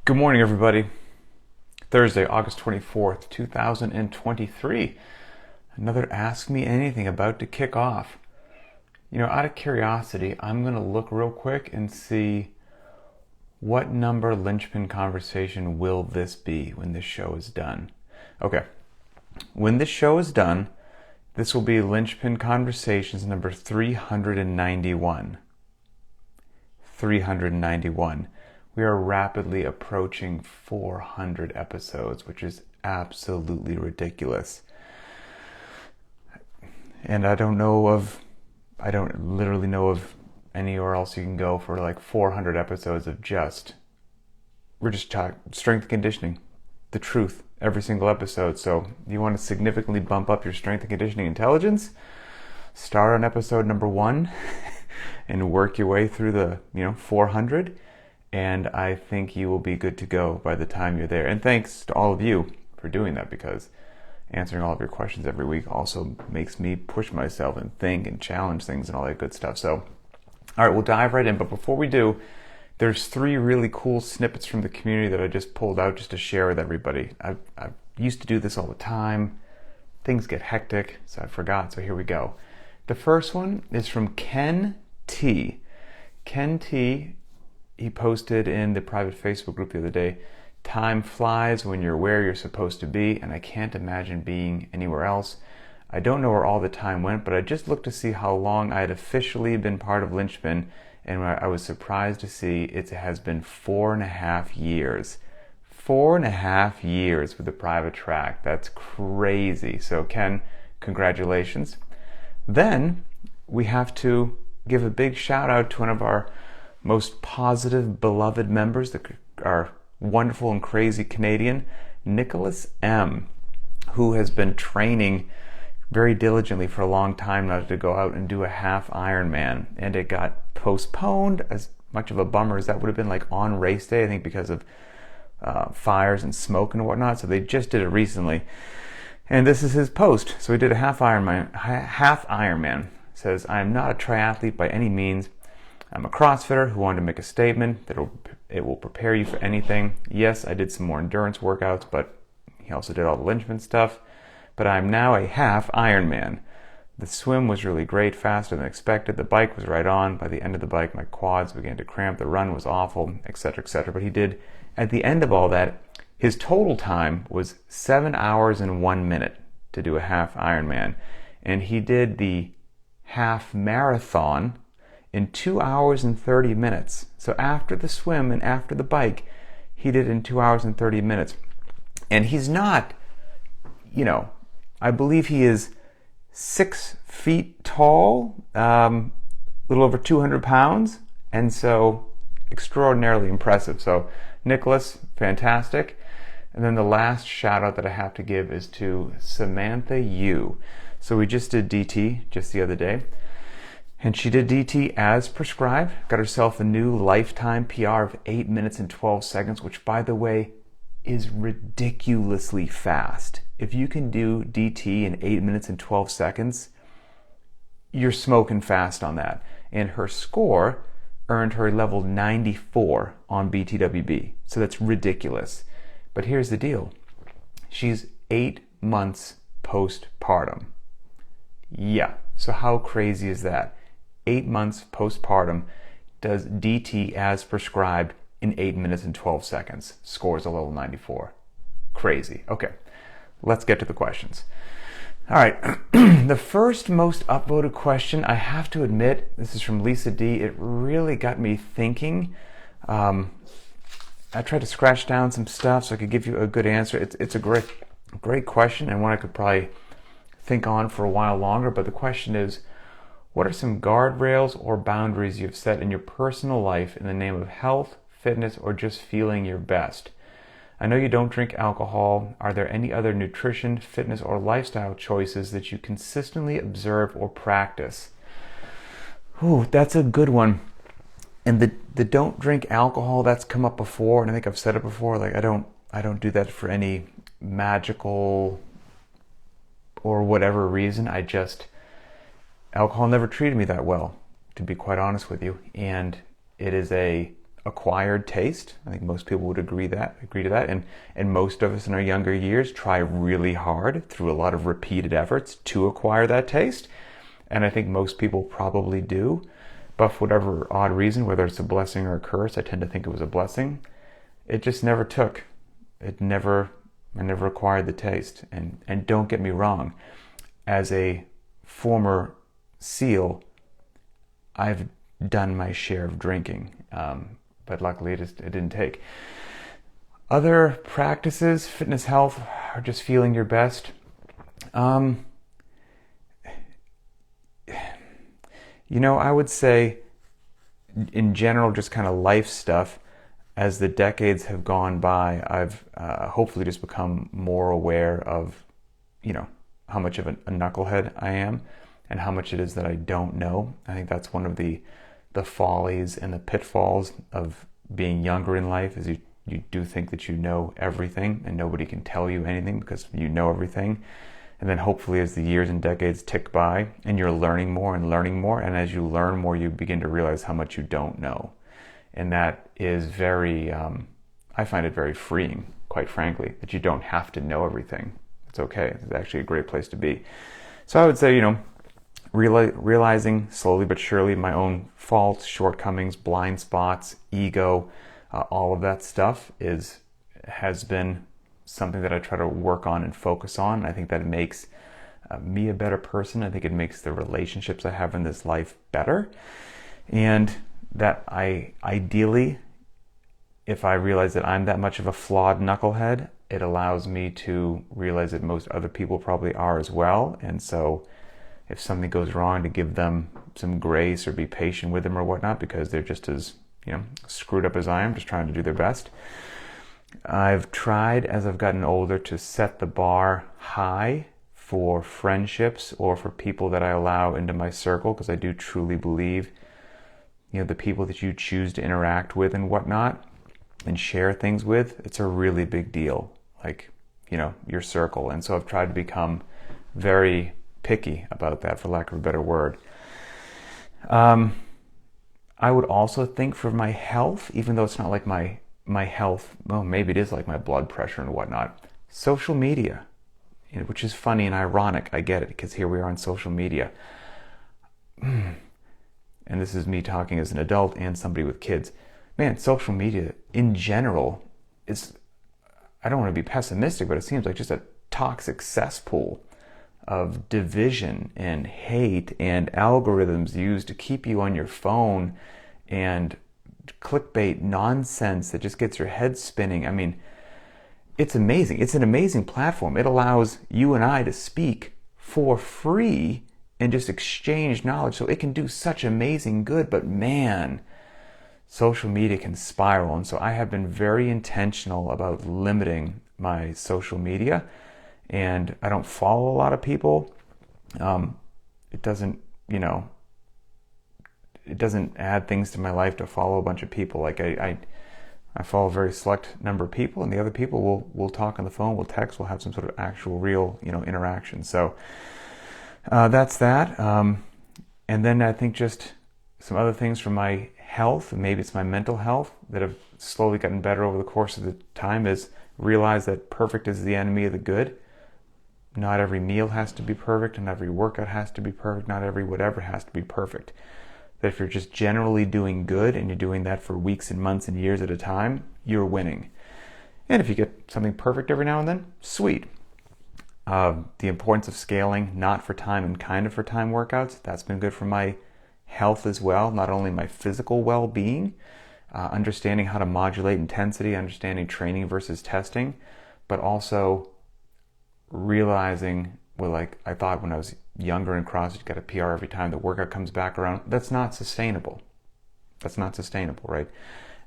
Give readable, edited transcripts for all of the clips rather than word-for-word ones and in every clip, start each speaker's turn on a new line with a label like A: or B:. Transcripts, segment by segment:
A: Good morning, everybody. Thursday, August 24th, 2023. Another Ask Me Anything about to kick off. Out of curiosity, I'm going to look real quick and see what number Linchpin Conversation will this be when this show is done. Okay, when this show is done, this will be Linchpin Conversations number 391. 391. We are rapidly approaching 400 episodes, which is absolutely ridiculous. And I don't literally know of anywhere else you can go for like 400 episodes of we're just talking strength and conditioning, the truth, every single episode. So you want to significantly bump up your strength and conditioning intelligence? Start on episode number 1 and work your way through the 400. And I think you will be good to go by the time you're there. And thanks to all of you for doing that, because answering all of your questions every week also makes me push myself and think and challenge things and all that good stuff. So, all right, we'll dive right in. But before we do, there's 3 really cool snippets from the community that I just pulled out just to share with everybody. I used to do this all the time. Things get hectic, so I forgot. So here we go. The first one is from Ken T. Ken T. He posted in the private Facebook group the other day, "Time flies when you're where you're supposed to be, and I can't imagine being anywhere else. I don't know where all the time went, but I just looked to see how long I had officially been part of Linchpin, and I was surprised to see it has been 4.5 years. 4.5 years with the private track. That's crazy." So Ken, congratulations. Then we have to give a big shout out to one of our most positive, beloved members, our wonderful and crazy Canadian, Nicholas M., who has been training very diligently for a long time now to go out and do a half Ironman. And it got postponed, as much of a bummer as that would have been, like on race day, I think because of fires and smoke and whatnot. So they just did it recently. And this is his post. So he did a half Ironman. Says, "I am not a triathlete by any means. I'm a CrossFitter who wanted to make a statement that it will prepare you for anything. Yes, I did some more endurance workouts, but he also did all the Linchpin stuff. But I'm now a half Ironman. The swim was really great, faster than expected. The bike was right on. By the end of the bike, my quads began to cramp. The run was awful, etc., etc." But he did, at the end of all that, his total time was 7 hours and 1 minute to do a half Ironman. And he did the half marathon in 2 hours and 30 minutes. So after the swim and after the bike, he did it in 2 hours and 30 minutes. And he's not, I believe he is 6 feet tall, a little over 200 pounds. And so extraordinarily impressive. So Nicholas, fantastic. And then the last shout out that I have to give is to Samantha Yu. So we just did DT just the other day. And she did DT as prescribed, got herself a new lifetime PR of 8 minutes and 12 seconds, which, by the way, is ridiculously fast. If you can do DT in 8 minutes and 12 seconds, you're smoking fast on that. And her score earned her level 94 on BTWB. So that's ridiculous. But here's the deal. She's 8 months postpartum. Yeah, so how crazy is that? 8 months postpartum, does DT as prescribed in 8 minutes and 12 seconds, scores a level 94. Crazy. Okay, let's get to the questions. All right, the first most upvoted question, I have to admit, this is from Lisa D. It really got me thinking. I tried to scratch down some stuff so I could give you a good answer. It's a great question, and one I could probably think on for a while longer. But the question is, what are some guardrails or boundaries you've set in your personal life in the name of health, fitness, or just feeling your best? I know you don't drink alcohol. Are there any other nutrition, fitness, or lifestyle choices that you consistently observe or practice? Ooh, that's a good one. And the don't drink alcohol, that's come up before, and I think I've said it before. Like I don't do that for any magical or whatever reason. Alcohol never treated me that well, to be quite honest with you. And it is a acquired taste. I think most people would agree to that. And most of us in our younger years try really hard through a lot of repeated efforts to acquire that taste. And I think most people probably do. But for whatever odd reason, whether it's a blessing or a curse, I tend to think it was a blessing. It just never took. I never acquired the taste. And don't get me wrong, as a former SEAL, I've done my share of drinking, but luckily it didn't take. Other practices, fitness, health, or just feeling your best. I would say in general, just kind of life stuff. As the decades have gone by, I've hopefully just become more aware of, how much of a knucklehead I am and how much it is that I don't know. I think that's one of the follies and the pitfalls of being younger in life, is you do think that you know everything and nobody can tell you anything because you know everything. And then hopefully as the years and decades tick by and you're learning more, and as you learn more, you begin to realize how much you don't know. And that is very, I find it very freeing, quite frankly, that you don't have to know everything. It's okay. It's actually a great place to be. So I would say, realizing slowly but surely my own faults, shortcomings, blind spots, ego, all of that stuff has been something that I try to work on and focus on. I think that it makes me a better person. I think it makes the relationships I have in this life better. And that ideally, if I realize that I'm that much of a flawed knucklehead, it allows me to realize that most other people probably are as well. And so if something goes wrong, to give them some grace or be patient with them or whatnot, because they're just as, screwed up as I am, just trying to do their best. I've tried, as I've gotten older, to set the bar high for friendships or for people that I allow into my circle, because I do truly believe, the people that you choose to interact with and whatnot and share things with, it's a really big deal, like, your circle. And so I've tried to become very picky about that, for lack of a better word. I would also think for my health, even though it's not like my health, well, maybe it is like my blood pressure and whatnot, social media, which is funny and ironic. I get it, because here we are on social media. And this is me talking as an adult and somebody with kids. Man, social media in general is, I don't want to be pessimistic, but it seems like just a toxic cesspool of division and hate and algorithms used to keep you on your phone and clickbait nonsense that just gets your head spinning. I mean, it's amazing. It's an amazing platform. It allows you and I to speak for free and just exchange knowledge. So it can do such amazing good, but man, social media can spiral. And so I have been very intentional about limiting my social media, and I don't follow a lot of people. It doesn't, it doesn't add things to my life to follow a bunch of people. Like I follow a very select number of people, and the other people we'll talk on the phone, we'll text, we'll have some sort of actual real, interaction. So that's that. And then I think just some other things from my health, and maybe it's my mental health, that have slowly gotten better over the course of the time, is realize that perfect is the enemy of the good. Not every meal has to be perfect, and every workout has to be perfect, not every whatever has to be perfect. That if you're just generally doing good and you're doing that for weeks and months and years at a time, you're winning. And if you get something perfect every now and then, sweet. The importance of scaling, not for time and kind of for time workouts, that's been good for my health as well. Not only my physical well-being, understanding how to modulate intensity, understanding training versus testing, but also realizing, like I thought when I was younger in CrossFit, got a PR every time the workout comes back around. That's not sustainable. That's not sustainable, right?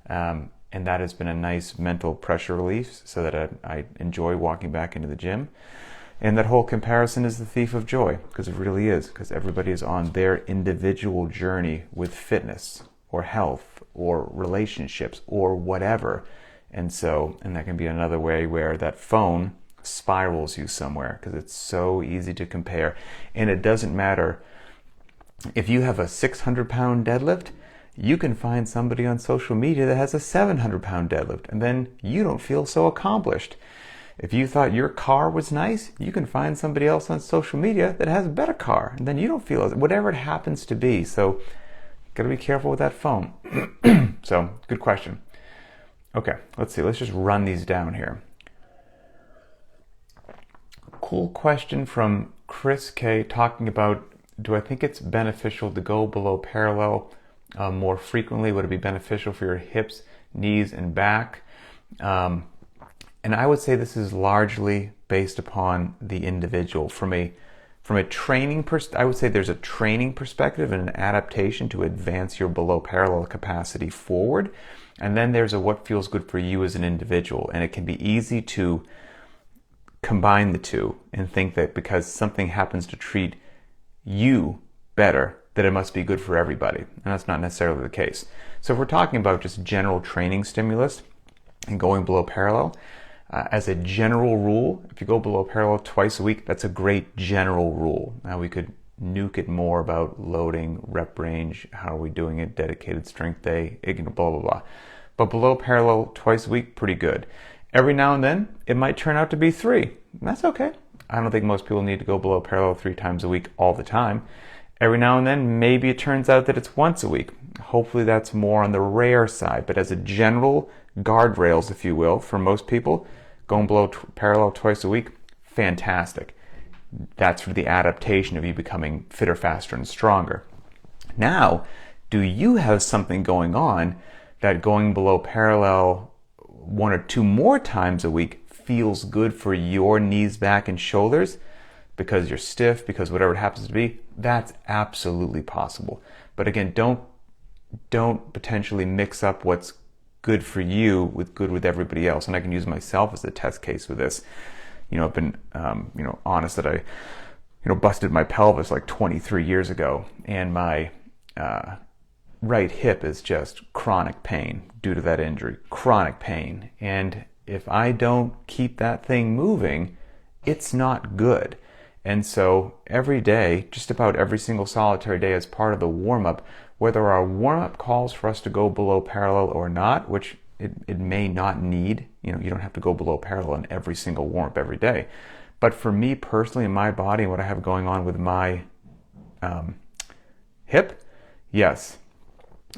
A: And that has been a nice mental pressure relief, so that I enjoy walking back into the gym. And that whole comparison is the thief of joy, because it really is, because everybody is on their individual journey with fitness or health or relationships or whatever. And that can be another way where that phone spirals you somewhere, because it's so easy to compare. And it doesn't matter if you have a 600-pound deadlift, you can find somebody on social media that has a 700-pound deadlift, and then you don't feel so accomplished. If you thought your car was nice, you can find somebody else on social media that has a better car, and then you don't feel whatever it happens to be. So, gotta be careful with that phone. So, good question. Okay, let's see. Let's just run these down here. Cool question from Chris K, talking about, do I think it's beneficial to go below parallel more frequently? Would it be beneficial for your hips, knees, and back? And I would say this is largely based upon the individual. From a training I would say there's a training perspective and an adaptation to advance your below parallel capacity forward. And then there's a what feels good for you as an individual. And it can be easy to combine the two and think that because something happens to treat you better, that it must be good for everybody. And that's not necessarily the case. So if we're talking about just general training stimulus and going below parallel, as a general rule, if you go below parallel twice a week, that's a great general rule. Now we could nuke it more about loading, rep range, how are we doing it, dedicated strength day, blah, blah, blah. But below parallel twice a week, pretty good. Every now and then, it might turn out to be 3. And that's okay. I don't think most people need to go below parallel 3 times a week all the time. Every now and then, maybe it turns out that it's once a week. Hopefully that's more on the rare side. But as a general guardrails, if you will, for most people, going below parallel twice a week, fantastic. That's for the adaptation of you becoming fitter, faster, and stronger. Now, do you have something going on that going below parallel 1 or 2 more times a week feels good for your knees, back, and shoulders because you're stiff, because whatever it happens to be? That's absolutely possible. But again, don't potentially mix up what's good for you with good with everybody else. And I can use myself as a test case with this. I've been, honest that I, busted my pelvis like 23 years ago, and my right hip is just chronic pain due to that injury, chronic pain. And if I don't keep that thing moving, it's not good. And so every day, just about every single solitary day as part of the warm-up, whether our warm-up calls for us to go below parallel or not, which it may not need, you don't have to go below parallel in every single warm-up every day. But for me personally, in my body, and what I have going on with my hip, yes,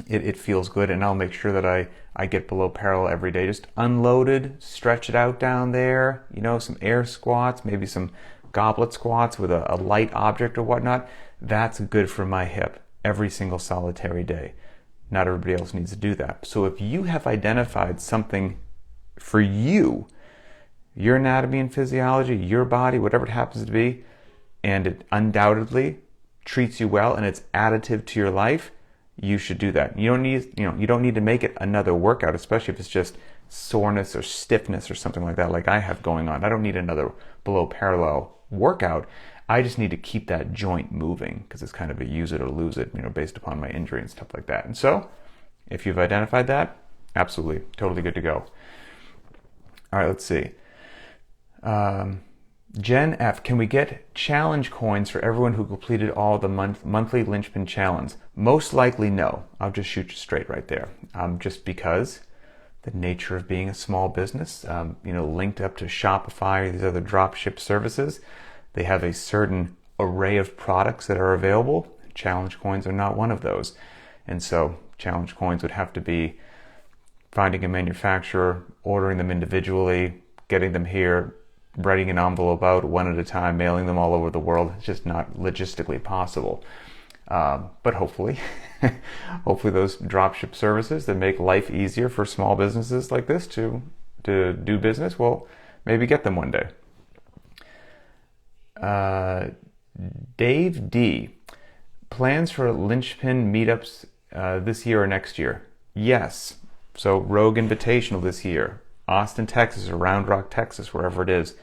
A: it feels good, and I'll make sure that I get below parallel every day. Just unloaded, stretch it out down there, some air squats, maybe some goblet squats with a light object or whatnot. That's good for my hip every single solitary day. Not everybody else needs to do that. So if you have identified something for you, your anatomy and physiology, your body, whatever it happens to be, and it undoubtedly treats you well and it's additive to your life, you should do that. You don't need to make it another workout, especially if it's just soreness or stiffness or something like that, like I have going on. I don't need another below parallel workout. I just need to keep that joint moving because it's kind of a use it or lose it, based upon my injury and stuff like that. And so, if you've identified that, absolutely, totally good to go. All right, let's see. Jen F, can we get challenge coins for everyone who completed all the monthly Linchpin challenge? Most likely no. I'll just shoot you straight right there. Just because the nature of being a small business, linked up to Shopify, these other drop ship services, they have a certain array of products that are available. Challenge coins are not one of those. And so challenge coins would have to be finding a manufacturer, ordering them individually, getting them here, writing an envelope out one at a time, mailing them all over the world. It's just not logistically possible. But hopefully those dropship services that make life easier for small businesses like this to do business, will maybe get them one day. Dave D, plans for Linchpin meetups this year or next year? Yes. So Rogue Invitational this year, Austin, Texas, or Round Rock, Texas, wherever it is,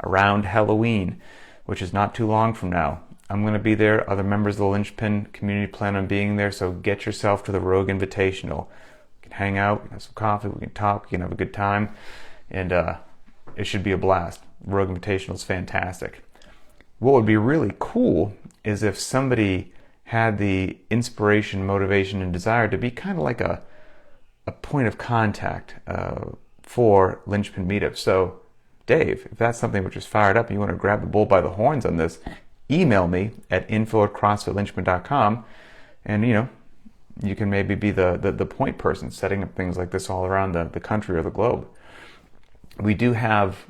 A: around Halloween, which is not too long from now. I'm going to be there. Other members of the Linchpin community plan on being there, so get yourself to the Rogue Invitational. We can hang out, we can have some coffee, we can talk, we can have a good time, and it should be a blast. Rogue Invitational is fantastic. What would be really cool is if somebody had the inspiration, motivation, and desire to be kind of like a point of contact for Linchpin meetups. So Dave, if that's something which is fired up and you want to grab the bull by the horns on this, email me at info@crossfitlinchpin.com, and you can maybe be the point person setting up things like this all around the country or the globe. We do have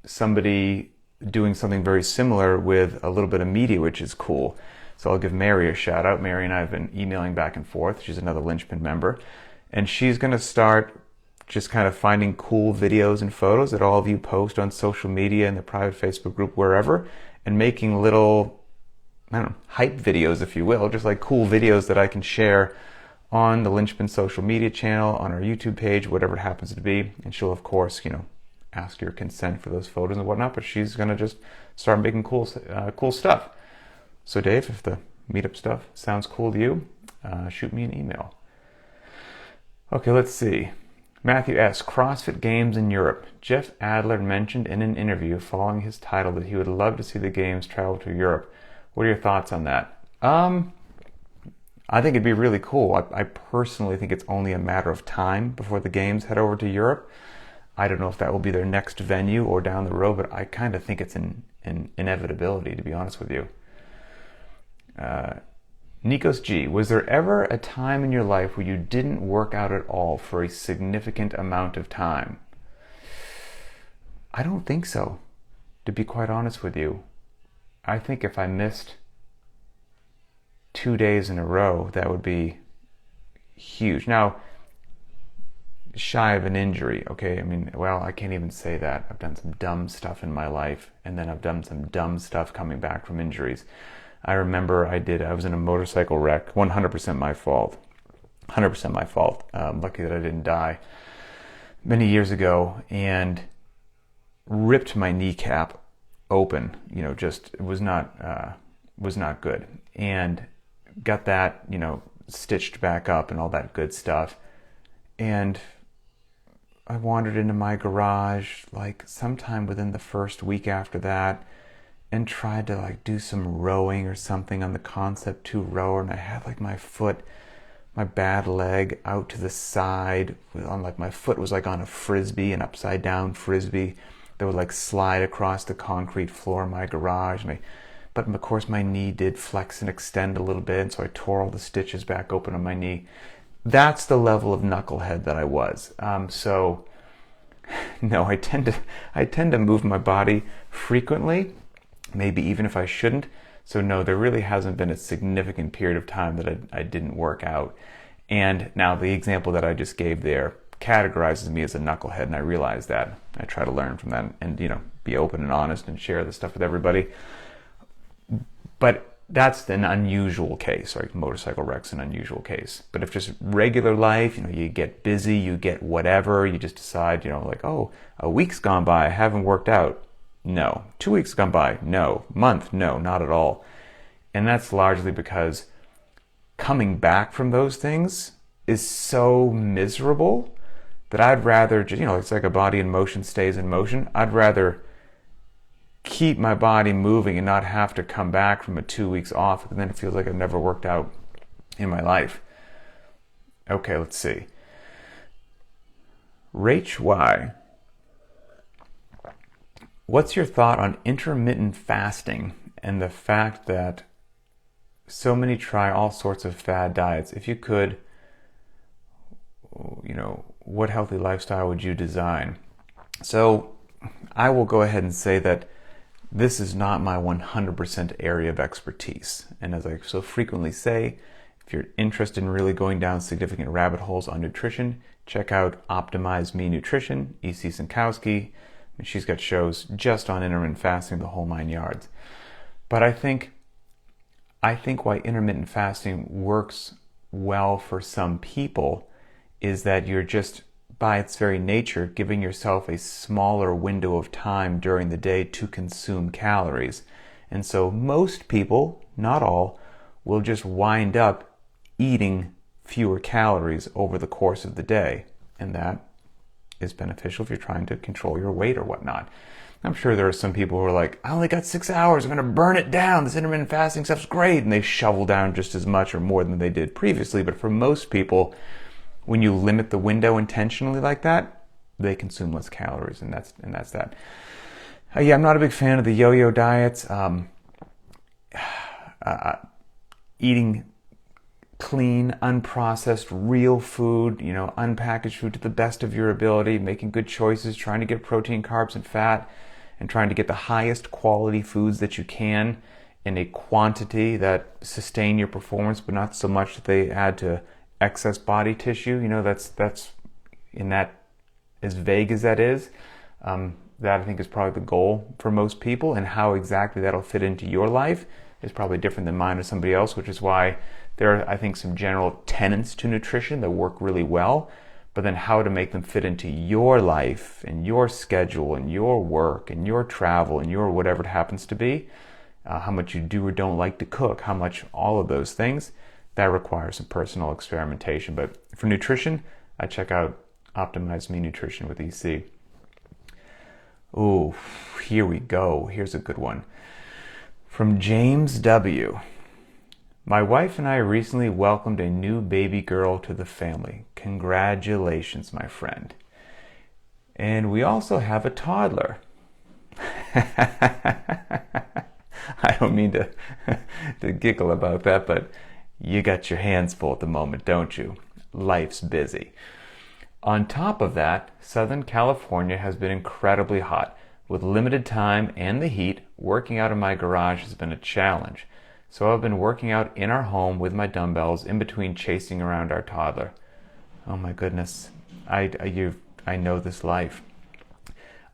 A: somebody doing something very similar with a little bit of media, which is cool. So I'll give Mary a shout out. Mary and I have been emailing back and forth. She's another Linchpin member, and she's going to start just kind of finding cool videos and photos that all of you post on social media, in the private Facebook group, wherever, and making little, hype videos, if you will, just like cool videos that I can share on the Linchpin social media channel, on our YouTube page, whatever it happens to be. And she'll, of course, ask your consent for those photos and whatnot, but she's going to just start making cool stuff. So Dave, if the meetup stuff sounds cool to you, shoot me an email. Okay, let's see. Matthew S. CrossFit Games in Europe. Jeff Adler mentioned in an interview following his title that he would love to see the games travel to Europe. What are your thoughts on that? I think it'd be really cool. I personally think it's only a matter of time before the games head over to Europe. I don't know if that will be their next venue or down the road, but I kind of think it's an inevitability, to be honest with you. Nikos G, was there ever a time in your life where you didn't work out at all for a significant amount of time? I don't think so, to be quite honest with you. I think if I missed 2 days in a row, that would be huge. Now, shy of an injury, okay? I can't even say that. I've done some dumb stuff in my life, and then I've done some dumb stuff coming back from injuries. I remember I was in a motorcycle wreck, 100% my fault. 100% my fault. Lucky that I didn't die. Many years ago, and ripped my kneecap open. It was not good. And got that, stitched back up and all that good stuff. And I wandered into my garage like sometime within the first week after that, and tried to do some rowing or something on the Concept 2 rower, and I had my bad leg out to the side, my foot was on a frisbee, an upside down frisbee that would slide across the concrete floor of my garage. But of course my knee did flex and extend a little bit, and so I tore all the stitches back open on my knee. That's the level of knucklehead that I was. So no, I tend to move my body frequently, maybe even if I shouldn't. So no, there really hasn't been a significant period of time that I didn't work out. And now the example that I just gave there categorizes me as a knucklehead, and I realize that. I try to learn from that and be open and honest and share this stuff with everybody. But that's an unusual case, right? Motorcycle wreck's an unusual case. But if just regular life, you get busy, you get whatever, you just decide, oh, a week's gone by, I haven't worked out. No. 2 weeks gone by. No. Month. No, not at all. And that's largely because coming back from those things is so miserable that I'd rather just, it's like a body in motion stays in motion. I'd rather keep my body moving and not have to come back from a 2 weeks off, and then it feels like I've never worked out in my life. Okay, let's see. Rach Y. What's your thought on intermittent fasting and the fact that so many try all sorts of fad diets? If you could, what healthy lifestyle would you design? So I will go ahead and say that this is not my 100% area of expertise. And as I so frequently say, if you're interested in really going down significant rabbit holes on nutrition, check out Optimize Me Nutrition, E.C. Sinkowski. She's got shows just on intermittent fasting, the whole 9 yards. But I think why intermittent fasting works well for some people is that you're just, by its very nature, giving yourself a smaller window of time during the day to consume calories. And so most people, not all, will just wind up eating fewer calories over the course of the day. And that is beneficial if you're trying to control your weight or whatnot. I'm sure there are some people who are like, I only got 6 hours, I'm going to burn it down. This intermittent fasting stuff's great. And they shovel down just as much or more than they did previously. But for most people, when you limit the window intentionally like that, they consume less calories, and that's that. Yeah, I'm not a big fan of the yo-yo diets. Eating clean, unprocessed, real food, unpackaged food to the best of your ability, making good choices, trying to get protein, carbs, and fat, and trying to get the highest quality foods that you can in a quantity that sustain your performance, but not so much that they add to excess body tissue. That's in that, as vague as that is, that I think is probably the goal for most people, and how exactly that'll fit into your life is probably different than mine or somebody else, which is why there are, I think, some general tenets to nutrition that work really well, but then how to make them fit into your life and your schedule and your work and your travel and your whatever it happens to be, how much you do or don't like to cook, how much all of those things, that requires some personal experimentation. But for nutrition, I check out Optimize Me Nutrition with EC. Oh, here we go. Here's a good one. From James W. My wife and I recently welcomed a new baby girl to the family. Congratulations, my friend. And we also have a toddler. I don't mean to giggle about that, but you got your hands full at the moment, don't you? Life's busy. On top of that, Southern California has been incredibly hot. With limited time and the heat, working out in my garage has been a challenge. So I've been working out in our home with my dumbbells in between chasing around our toddler. Oh my goodness, I know this life.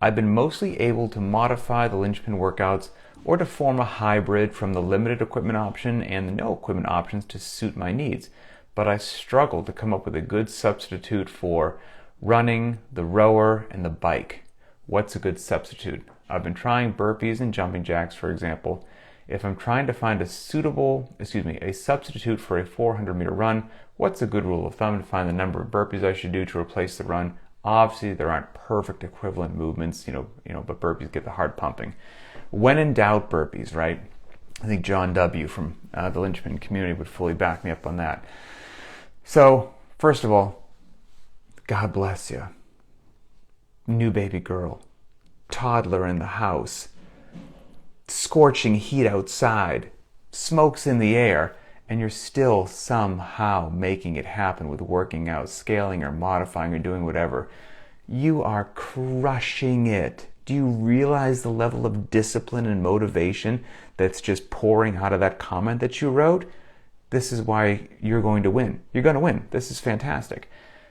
A: I've been mostly able to modify the Linchpin workouts or to form a hybrid from the limited equipment option and the no equipment options to suit my needs. But I struggle to come up with a good substitute for running, the rower, and the bike. What's a good substitute? I've been trying burpees and jumping jacks, for example. If I'm trying to find a substitute for a 400-meter run, what's a good rule of thumb to find the number of burpees I should do to replace the run? Obviously, there aren't perfect equivalent movements, but burpees get the heart pumping. When in doubt, burpees, right? I think John W. from the Linchpin community would fully back me up on that. So, first of all, God bless you. New baby girl, toddler in the house, scorching heat outside, smokes in the air, and you're still somehow making it happen with working out, scaling or modifying or doing whatever. You are crushing it. Do you realize the level of discipline and motivation that's just pouring out of that comment that you wrote? This is why you're going to win. You're going to win. This is fantastic.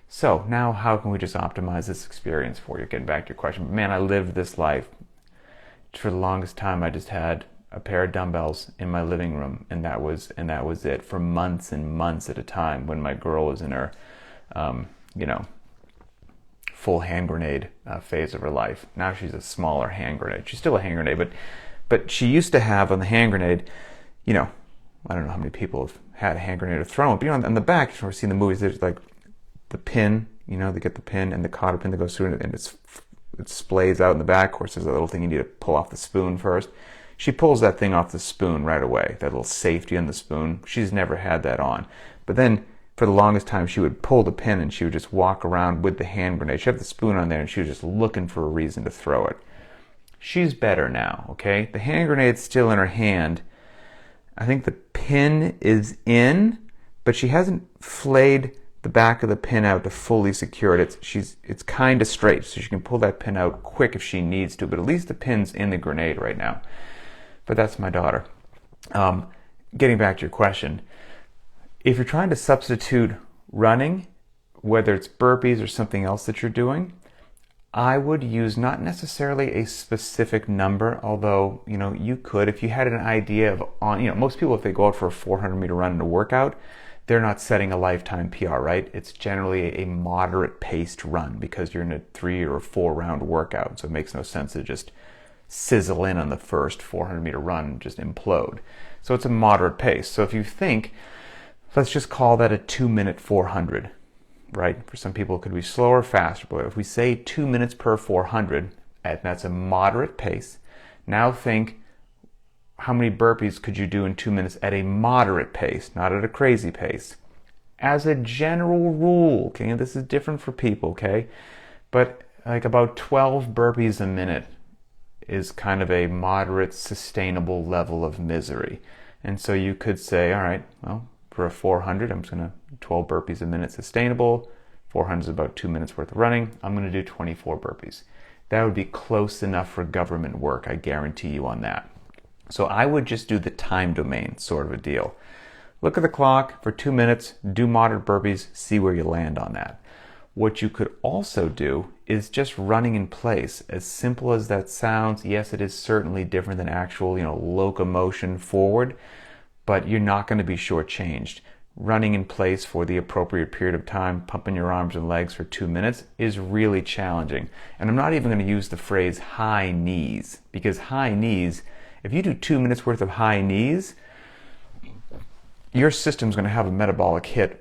A: So now how can we just optimize this experience for you? Getting back to your question, man, I lived this life. For the longest time, I just had a pair of dumbbells in my living room, and that was it for months and months at a time when my girl was in her, full hand grenade phase of her life. Now she's a smaller hand grenade. She's still a hand grenade, but she used to have on the hand grenade, I don't know how many people have had a hand grenade or thrown, but on the back, if you've seen the movies, there's like the pin, they get the pin and the cotter pin that goes through it, and it splays out in the back. Of course, there's a little thing you need to pull off the spoon first. She pulls that thing off the spoon right away, that little safety on the spoon. She's never had that on. But then, for the longest time, she would pull the pin and she would just walk around with the hand grenade. She'd have the spoon on there and she was just looking for a reason to throw it. She's better now, okay? The hand grenade's still in her hand. I think the pin is in, but she hasn't flayed the back of the pin out to fully secure it. It's kind of straight, so she can pull that pin out quick if she needs to, but at least the pin's in the grenade right now. But that's my daughter. Getting back to your question, if you're trying to substitute running, whether it's burpees or something else that you're doing, I would use not necessarily a specific number, although, you could, if you had an idea of, most people, if they go out for a 400-meter run in a workout, they're not setting a lifetime PR, right? It's generally a moderate paced run because you're in a 3 or 4 round workout. So it makes no sense to just sizzle in on the first 400-meter run and just implode. So it's a moderate pace. So if you think, let's just call that a 2-minute 400. right? For some people, it could be slower or faster. But if we say 2 minutes per 400, and that's a moderate pace, now think, how many burpees could you do in 2 minutes at a moderate pace, not at a crazy pace? As a general rule, okay, and this is different for people, okay? But like about 12 burpees a minute is kind of a moderate, sustainable level of misery. And so you could say, all right, well, for a 400, I'm just going to 12 burpees a minute sustainable. 400 is about 2 minutes worth of running. I'm going to do 24 burpees. That would be close enough for government work, I guarantee you on that. So I would just do the time domain sort of a deal. Look at the clock for 2 minutes, do moderate burpees, see where you land on that. What you could also do is just running in place. As simple as that sounds, yes, it is certainly different than actual, locomotion forward, but you're not going to be shortchanged. Running in place for the appropriate period of time, pumping your arms and legs for 2 minutes is really challenging. And I'm not even going to use the phrase high knees, because high knees, if you do 2 minutes worth of high knees, your system's going to have a metabolic hit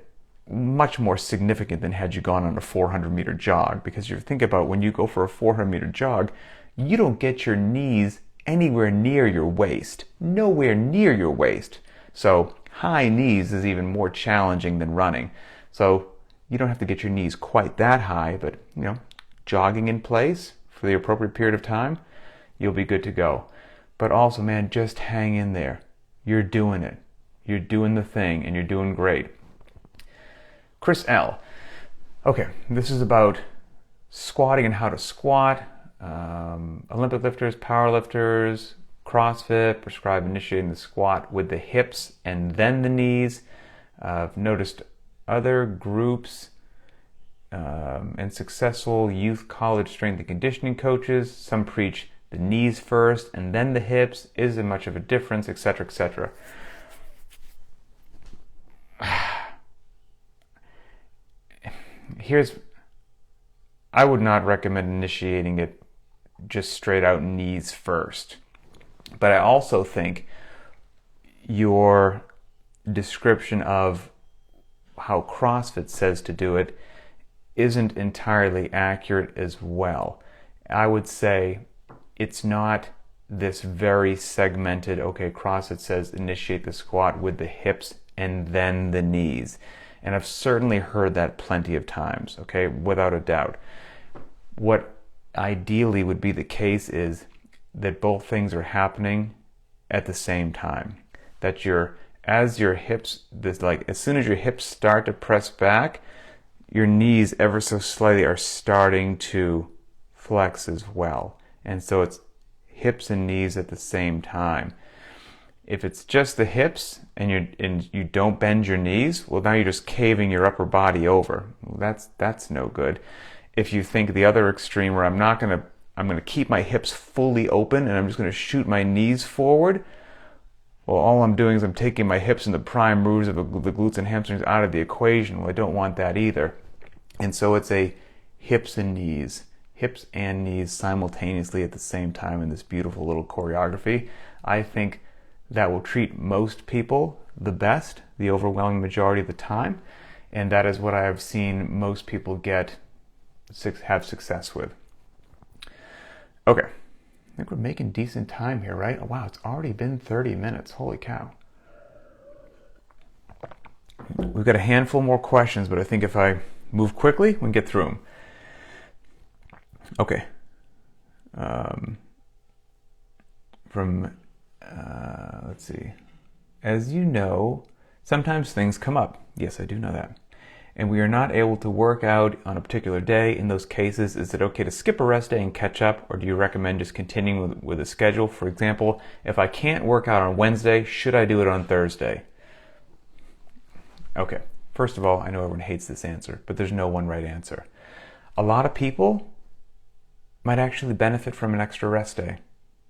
A: much more significant than had you gone on a 400-meter jog. Because you think about when you go for a 400-meter jog, you don't get your knees anywhere near your waist, nowhere near your waist. So high knees is even more challenging than running. So you don't have to get your knees quite that high, but jogging in place for the appropriate period of time, you'll be good to go. But also, man, just hang in there. You're doing it. You're doing the thing, and you're doing great. Chris L. Okay, this is about squatting and how to squat. Olympic lifters, power lifters, CrossFit prescribe initiating the squat with the hips and then the knees. I've noticed other groups and successful youth college strength and conditioning coaches, some preach the knees first and then the hips. Isn't much of a difference, etc., etc. I would not recommend initiating it just straight out knees first. But I also think your description of how CrossFit says to do it isn't entirely accurate as well. I would say it's not this very segmented, okay, CrossFit says initiate the squat with the hips and then the knees. And I've certainly heard that plenty of times, okay, without a doubt. What ideally would be the case is that both things are happening at the same time. That as soon as your hips start to press back, your knees ever so slightly are starting to flex as well. And so it's hips and knees at the same time. If it's just the hips and you don't bend your knees, well, now you're just caving your upper body over. Well, that's no good. If you think the other extreme where I'm going to keep my hips fully open and I'm just going to shoot my knees forward, well, all I'm doing is I'm taking my hips and the prime moves of the glutes and hamstrings out of the equation. Well, I don't want that either. And so it's a hips and knees simultaneously at the same time in this beautiful little choreography. I think that will treat most people the best, the overwhelming majority of the time, and that is what I have seen most people have success with. Okay, I think we're making decent time here, right? Oh, wow, it's already been 30 minutes. Holy cow. We've got a handful more questions, but I think if I move quickly, we can get through them. Okay. Let's see. As you know, sometimes things come up. Yes, I do know that. And we are not able to work out on a particular day. In those cases, is it okay to skip a rest day and catch up, or do you recommend just continuing with a schedule? For example, if I can't work out on Wednesday, should I do it on Thursday? Okay, first of all, I know everyone hates this answer, but there's no one right answer. A lot of people might actually benefit from an extra rest day.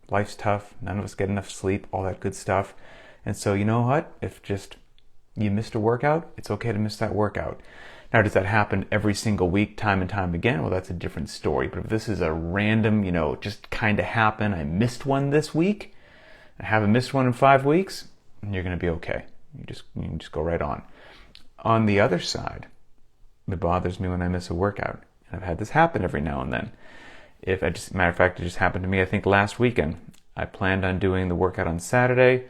A: Life's tough, none of us get enough sleep, all that good stuff. And so you know what? If just you missed a workout, it's okay to miss that workout. Now, does that happen every single week, time and time again? Well, that's a different story. But if this is a random, just kind of happen, I missed one this week, I haven't missed one in 5 weeks, you're going to be okay. You can just go right on. On the other side, It bothers me when I miss a workout. And I've had this happen every now and then. Matter of fact, it just happened to me, I think, last weekend. I planned on doing the workout on Saturday.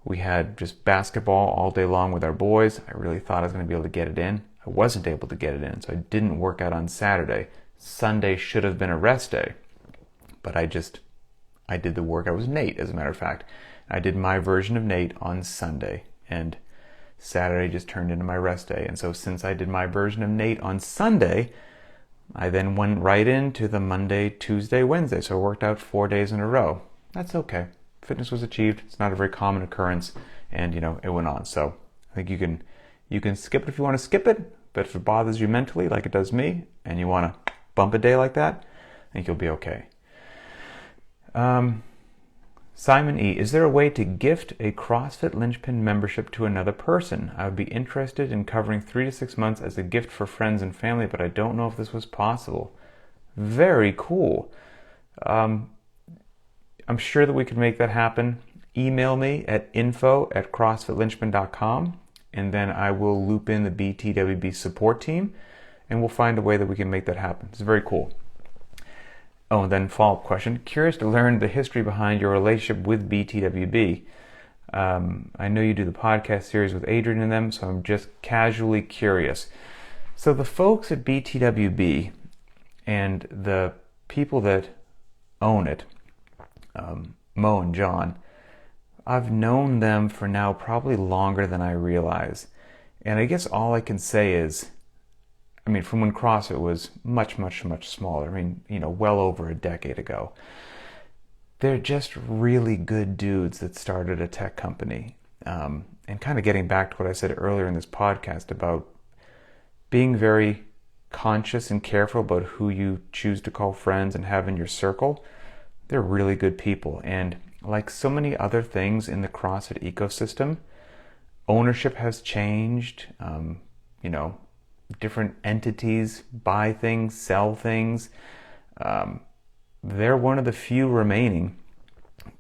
A: We had just basketball all day long with our boys. I really thought I was going to be able to get it in. I wasn't able to get it in, so I didn't work out on Saturday. Sunday should have been a rest day. But I did the workout. It was Nate, as a matter of fact. I did my version of Nate on Sunday. And Saturday just turned into my rest day. And so since I did my version of Nate on Sunday, I then went right into the Monday, Tuesday, Wednesday. So I worked out 4 days in a row. That's okay. Fitness was achieved. It's not a very common occurrence. And, it went on. So I think you can skip it if you want to skip it. But if it bothers you mentally, like it does me, and you want to bump a day like that, I think you'll be okay. Simon E., is there a way to gift a CrossFit Linchpin membership to another person? I would be interested in covering 3 to 6 months as a gift for friends and family, but I don't know if this was possible. Very cool. I'm sure that we could make that happen. Email me at info@crossfitlinchpin.com, and then I will loop in the BTWB support team, and we'll find a way that we can make that happen. It's very cool. Oh, and then follow-up question. Curious to learn the history behind your relationship with BTWB. I know you do the podcast series with Adrian and them, so I'm just casually curious. So the folks at BTWB and the people that own it, Mo and John, I've known them for now probably longer than I realize. And I guess all I can say is, from when CrossFit was much, much, much smaller, well over a decade ago, they're just really good dudes that started a tech company. And kind of getting back to what I said earlier in this podcast about being very conscious and careful about who you choose to call friends and have in your circle, they're really good people. And like so many other things in the CrossFit ecosystem, ownership has changed, different entities buy things, sell things. They're one of the few remaining,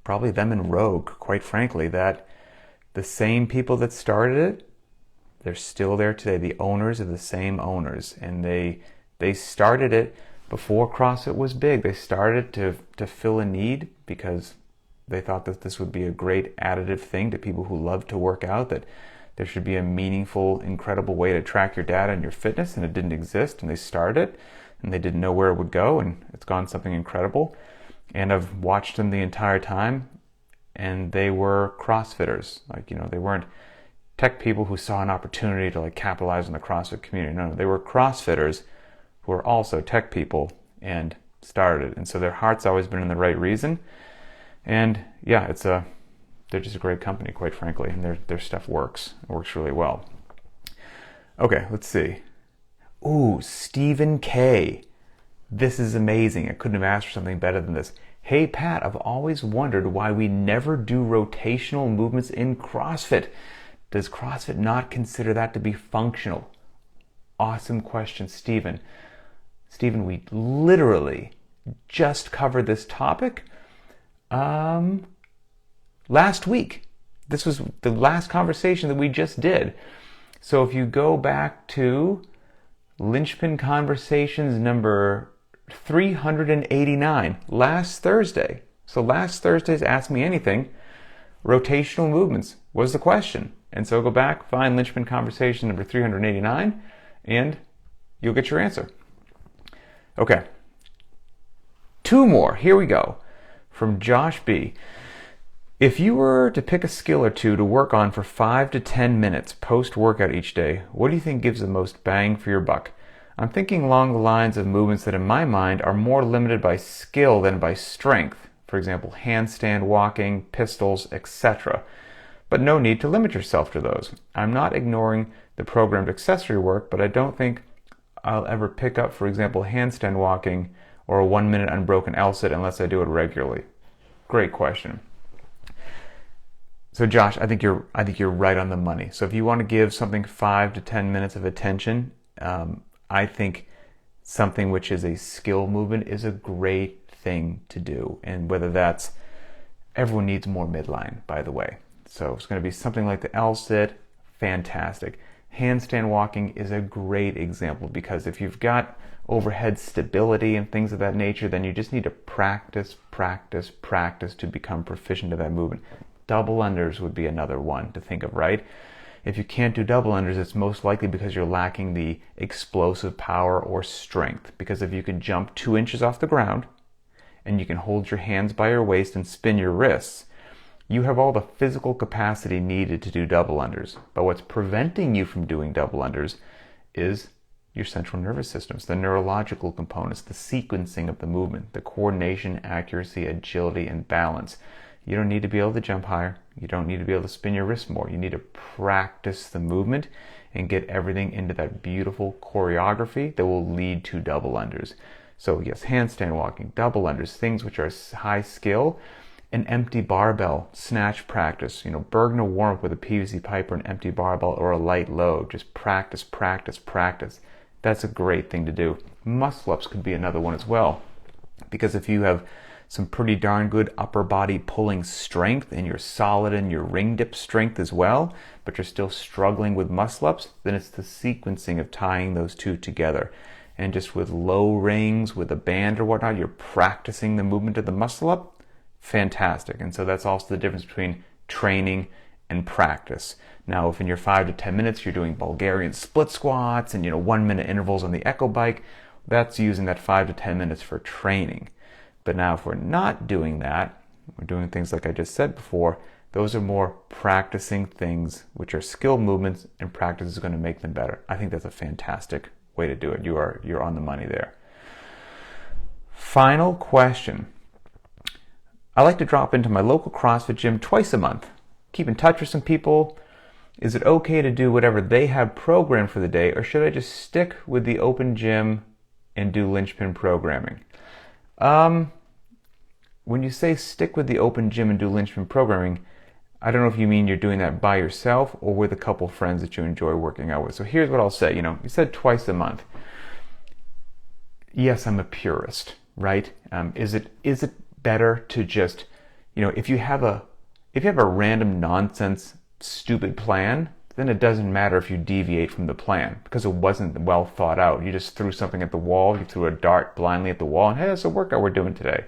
A: probably them and Rogue, quite frankly, that the same people that started it, they're still there today. The owners are the same owners, and they started it before CrossFit was big. They started to fill a need because they thought that this would be a great additive thing to people who love to work out, that there should be a meaningful, incredible way to track your data and your fitness, and it didn't exist, and they started it, and they didn't know where it would go, and it's gone something incredible. And I've watched them the entire time, and they were CrossFitters. They weren't tech people who saw an opportunity to capitalize on the CrossFit community. No, they were CrossFitters who were also tech people and started it. And so their heart's always been in the right reason. And yeah, they're just a great company, quite frankly, and their stuff works. It works really well. Okay, let's see. Ooh, Stephen K. This is amazing. I couldn't have asked for something better than this. Hey, Pat, I've always wondered why we never do rotational movements in CrossFit. Does CrossFit not consider that to be functional? Awesome question, Stephen. Stephen, we literally just covered this topic last week. This was the last conversation that we just did. So if you go back to Linchpin Conversations number 389, last Thursday. So last Thursday's Ask Me Anything, rotational movements was the question. And so go back, find Linchpin Conversation number 389, and you'll get your answer. Okay. 2 more. Here we go. From Josh B. If you were to pick a skill or two to work on for 5 to 10 minutes post-workout each day, what do you think gives the most bang for your buck? I'm thinking along the lines of movements that in my mind are more limited by skill than by strength. For example, handstand walking, pistols, etc. But no need to limit yourself to those. I'm not ignoring the programmed accessory work, but I don't think I'll ever pick up, for example, handstand walking or a 1-minute unbroken L-sit unless I do it regularly. Great question. So Josh, I think you're right on the money. So if you want to give something 5 to 10 minutes of attention, I think something which is a skill movement is a great thing to do. And whether that's, everyone needs more midline, by the way. So it's going to be something like the L-sit, fantastic. Handstand walking is a great example, because if you've got overhead stability and things of that nature, then you just need to practice to become proficient at that movement. Double unders would be another one to think of, right? If you can't do double unders, it's most likely because you're lacking the explosive power or strength. Because if you can jump 2 inches off the ground and you can hold your hands by your waist and spin your wrists, you have all the physical capacity needed to do double unders. But what's preventing you from doing double unders is your central nervous systems, the neurological components, the sequencing of the movement, the coordination, accuracy, agility, and balance. You don't need to be able to jump higher. You don't need to be able to spin your wrist more. You need to practice the movement and get everything into that beautiful choreography that will lead to double unders. So yes, handstand walking, double unders, things which are high skill. An empty barbell snatch practice, burden a warm up with a PVC pipe or an empty barbell or a light load. Just practice. That's a great thing to do. Muscle ups could be another one as well, because if you have some pretty darn good upper body pulling strength and you're solid in your ring dip strength as well, but you're still struggling with muscle ups, then it's the sequencing of tying those two together. And just with low rings, with a band or whatnot, you're practicing the movement of the muscle up. Fantastic. And so that's also the difference between training and practice. Now, if in your 5 to 10 minutes you're doing Bulgarian split squats and 1 minute intervals on the echo bike, that's using that 5 to 10 minutes for training. But now if we're not doing that, we're doing things like I just said before, those are more practicing things which are skill movements, and practice is going to make them better. I think that's a fantastic way to do it. You're on the money there. Final question. I like to drop into my local CrossFit gym twice a month. Keep in touch with some people. Is it okay to do whatever they have programmed for the day, or should I just stick with the open gym and do linchpin programming? When you say stick with the open gym and do linchpin programming, I don't know if you mean you're doing that by yourself or with a couple friends that you enjoy working out with. So here's what I'll say. You said twice a month. Yes, I'm a purist, right? Is it better to just, if you have a random nonsense stupid plan, then it doesn't matter if you deviate from the plan because it wasn't well thought out. You just threw something at the wall, you threw a dart blindly at the wall, and hey, that's a workout we're doing today.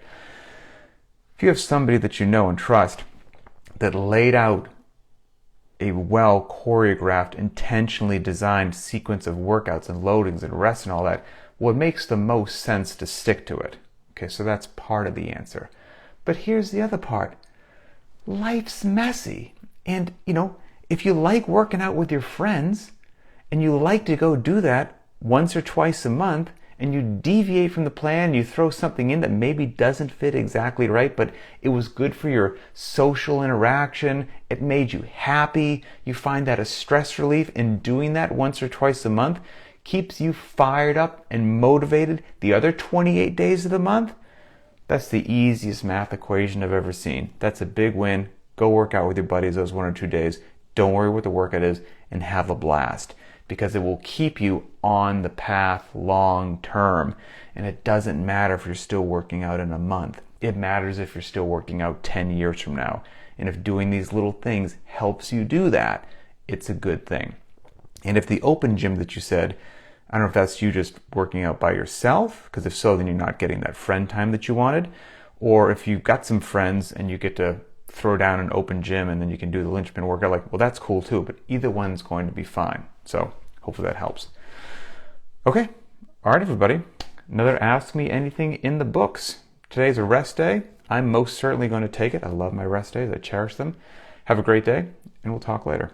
A: If you have somebody that you know and trust that laid out a well choreographed, intentionally designed sequence of workouts and loadings and rests and all that, well, it makes the most sense to stick to it. Okay, so that's part of the answer. But here's the other part. Life's messy. And, if you like working out with your friends and you like to go do that once or twice a month and you deviate from the plan, you throw something in that maybe doesn't fit exactly right, but it was good for your social interaction, it made you happy, you find that a stress relief in doing that once or twice a month, keeps you fired up and motivated the other 28 days of the month, that's the easiest math equation I've ever seen. That's a big win. Go work out with your buddies those 1 or 2 days. Don't worry what the workout is and have a blast, because it will keep you on the path long term. And it doesn't matter if you're still working out in a month. It matters if you're still working out 10 years from now. And if doing these little things helps you do that, it's a good thing. And if the open gym that you said, I don't know if that's you just working out by yourself, because if so, then you're not getting that friend time that you wanted. Or if you've got some friends and you get to throw down an open gym and then you can do the linchpin workout, well, that's cool too, but either one's going to be fine. So hopefully that helps. Okay. All right, everybody. Another Ask Me Anything in the books. Today's a rest day. I'm most certainly going to take it. I love my rest days. I cherish them. Have a great day, and we'll talk later.